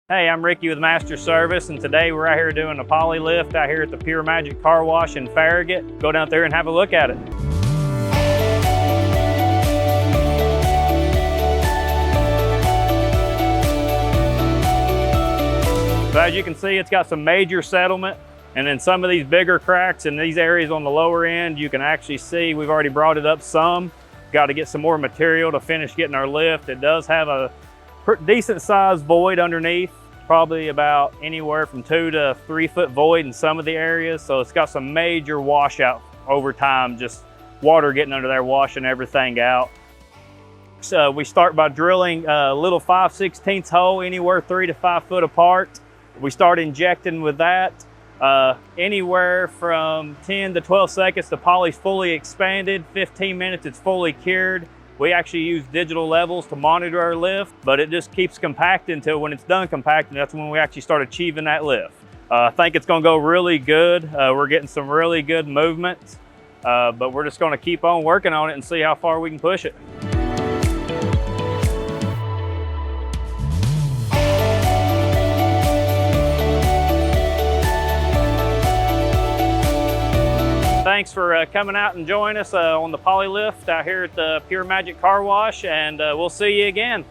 Hey, I'm Ricky with Master Service, and today we're out here doing a PolyLift out here at the Pure Magic Car Wash in Farragut. Go down there and have a look at it. So as you can see, it's got some major settlement, and then some of these bigger cracks in these areas on the lower end, you can actually see we've already brought it up some. Got to get some more material to finish getting our lift. It does have a decent sized void underneath, probably about anywhere from 2 to 3 foot void in some of the areas. So it's got some major washout over time, just water getting under there, washing everything out. So we start by drilling a little 5/16 hole, anywhere 3 to 5 foot apart. We start injecting with that. Anywhere from 10 to 12 seconds, the poly's fully expanded. 15 minutes, it's fully cured. We actually use digital levels to monitor our lift, but it just keeps compacting until when it's done compacting, that's when we actually start achieving that lift. I think it's gonna go really good. We're getting some really good movements, but we're just gonna keep on working on it and see how far we can push it. Thanks for coming out and joining us on the PolyLift out here at the Pure Magic Car Wash, and we'll see you again.